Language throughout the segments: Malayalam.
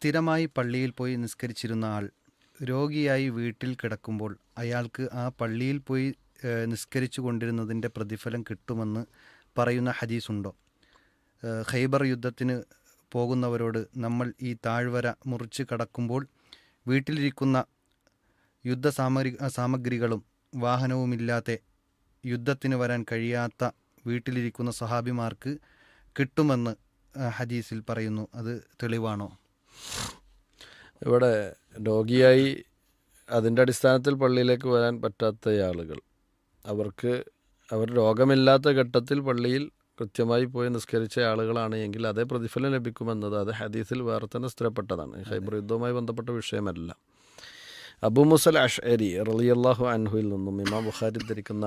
സ്ഥിരമായി പള്ളിയിൽ പോയി നിസ്കരിച്ചിരുന്ന ആൾ രോഗിയായി വീട്ടിൽ കിടക്കുമ്പോൾ അയാൾക്ക് ആ പള്ളിയിൽ പോയി നിസ്കരിച്ചു കൊണ്ടിരുന്നതിൻ്റെ പ്രതിഫലം കിട്ടുമെന്ന് പറയുന്ന ഹദീസുണ്ടോ? ഖൈബർ യുദ്ധത്തിന് പോകുന്നവരോട് നമ്മൾ ഈ താഴ്വര മുറിച്ച് കടക്കുമ്പോൾ വീട്ടിലിരിക്കുന്ന സാമഗ്രികളും വാഹനവുമില്ലാതെ യുദ്ധത്തിന് വരാൻ കഴിയാത്ത വീട്ടിലിരിക്കുന്ന സഹാബിമാർക്ക് കിട്ടുമെന്ന് ഹദീസിൽ പറയുന്നു. അത് തെളിവാണോ? ഇവിടെ രോഗിയായി അതിൻ്റെ അടിസ്ഥാനത്തിൽ പള്ളിയിലേക്ക് വരാൻ പറ്റാത്ത ആളുകൾ, അവർ രോഗമില്ലാത്ത ഘട്ടത്തിൽ പള്ളിയിൽ കൃത്യമായി പോയി നിസ്കരിച്ച ആളുകളാണ് എങ്കിൽ അതേ പ്രതിഫലം ലഭിക്കുമെന്നത് അത് ഹദീസിൽ വേറെ തന്നെ സ്ഥിരപ്പെട്ടതാണ്. ഖൈബർ യുദ്ധവുമായി ബന്ധപ്പെട്ട വിഷയമല്ല. അബൂ മുസൽ അഷ്അരി റളിയല്ലാഹു അൻഹുവിൽ നിന്നും ഇമാം ബുഖാരി ധരിക്കുന്ന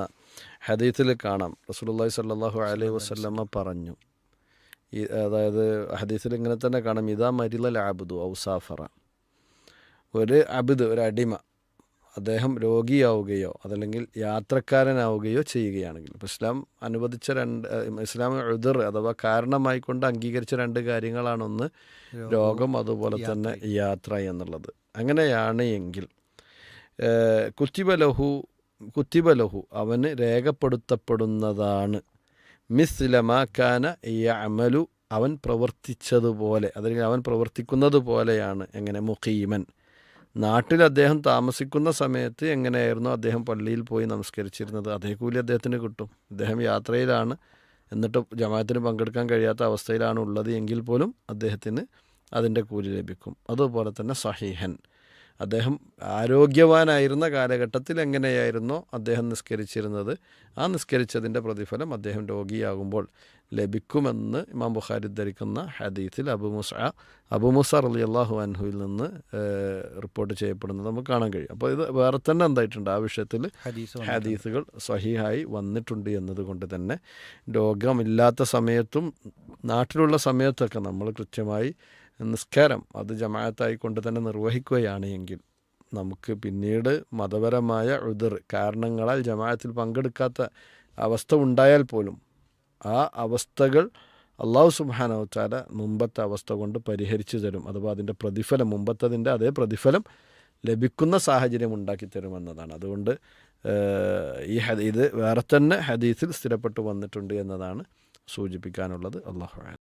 ഹദീസിൽ കാണാം, റസൂലുള്ളാഹി സ്വല്ലല്ലാഹു അലൈഹി വസല്ലമ പറഞ്ഞു, അതായത് ഹദീസിൽ ഇങ്ങനെ തന്നെ കാണാം, ഇദാ മരിലൽ അബ്ദു ഔ സാഫറ, ഒരു അടിമ അദ്ദേഹം രോഗിയാവുകയോ അതല്ലെങ്കിൽ യാത്രക്കാരനാവുകയോ ചെയ്യുകയാണെങ്കിൽ, ഇപ്പോൾ ഇസ്ലാം അനുവദിച്ച ഇസ്ലാം ഉദർ അഥവാ കാരണമായി കൊണ്ട് അംഗീകരിച്ച രണ്ട് കാര്യങ്ങളാണ്, ഒന്ന് രോഗം, അതുപോലെ തന്നെ യാത്ര എന്നുള്ളത്. അങ്ങനെയാണ് എങ്കിൽ കുത്തിബലഹു അവന് രേഖപ്പെടുത്തപ്പെടുന്നതാണ് മിസ്ലമാ കാന യഅമലു അവൻ പ്രവർത്തിച്ചതുപോലെ, അല്ലെങ്കിൽ അവൻ പ്രവർത്തിക്കുന്നത് പോലെയാണ്. എങ്ങനെ? മുഖീമൻ, നാട്ടിൽ അദ്ദേഹം താമസിക്കുന്ന സമയത്ത് എങ്ങനെയായിരുന്നു അദ്ദേഹം പള്ളിയിൽ പോയി നമസ്കരിച്ചിരുന്നത് അതേ കൂലി അദ്ദേഹത്തിന് കിട്ടും. അദ്ദേഹം യാത്രയിലാണ്, എന്നിട്ട് ജമാഅത്തിന് പങ്കെടുക്കാൻ കഴിയാത്ത അവസ്ഥയിലാണ് ഉള്ളത് എങ്കിൽ പോലും അദ്ദേഹത്തിന് അതിൻ്റെ കൂലി ലഭിക്കും. അതുപോലെ തന്നെ സഹീഹൻ, അദ്ദേഹം ആരോഗ്യവാനായിരുന്ന കാലഘട്ടത്തിൽ എങ്ങനെയായിരുന്നോ അദ്ദേഹം നിസ്കരിച്ചിരുന്നത് ആ നിസ്കരിച്ചതിൻ്റെ പ്രതിഫലം അദ്ദേഹം രോഗിയാകുമ്പോൾ ലഭിക്കുമെന്ന് ഇമാം ബുഖാരി ധരിക്കുന്ന ഹദീസിൽ അബൂ മൂസ റളിയല്ലാഹു അൻഹുവിൽ നിന്ന് റിപ്പോർട്ട് ചെയ്യപ്പെടുന്നത് നമുക്ക് കാണാൻ കഴിയും. അപ്പോൾ ഇത് വേറെ തന്നെ എന്തായിട്ടുണ്ട്, ആ വിഷയത്തിൽ ഹദീസുകൾ സ്വഹീഹായി വന്നിട്ടുണ്ട് എന്നതുകൊണ്ട് തന്നെ രോഗമില്ലാത്ത സമയത്തും നാട്ടിലുള്ള സമയത്തൊക്കെ നമ്മൾ കൃത്യമായി നിസ്കാരം അത് ജമാഅത്തായി കൊണ്ട് തന്നെ നിർവഹിക്കുകയാണ് എങ്കിൽ നമുക്ക് പിന്നീട് മതപരമായ ഉദർ കാരണങ്ങളാൽ ജമാഅത്തിൽ പങ്കെടുക്കാത്ത അവസ്ഥ ഉണ്ടായാൽ പോലും ആ അവസ്ഥകൾ അല്ലാഹു സുബ്ഹാനഹു വ തആല മുമ്പത്തെ അവസ്ഥ കൊണ്ട് പരിഹരിച്ചു തരും. അഥവാ അതിൻ്റെ പ്രതിഫലം മുമ്പത്തതിൻ്റെ അതേ പ്രതിഫലം ലഭിക്കുന്ന സാഹചര്യം ഉണ്ടാക്കി തരുമെന്നതാണ്. അതുകൊണ്ട് ഇത് വേറെ തന്നെ ഹദീസിൽ സ്ഥിരപ്പെട്ടു വന്നിട്ടുണ്ട് എന്നതാണ് സൂചിപ്പിക്കാനുള്ളത്. അല്ലാഹു അഅലം.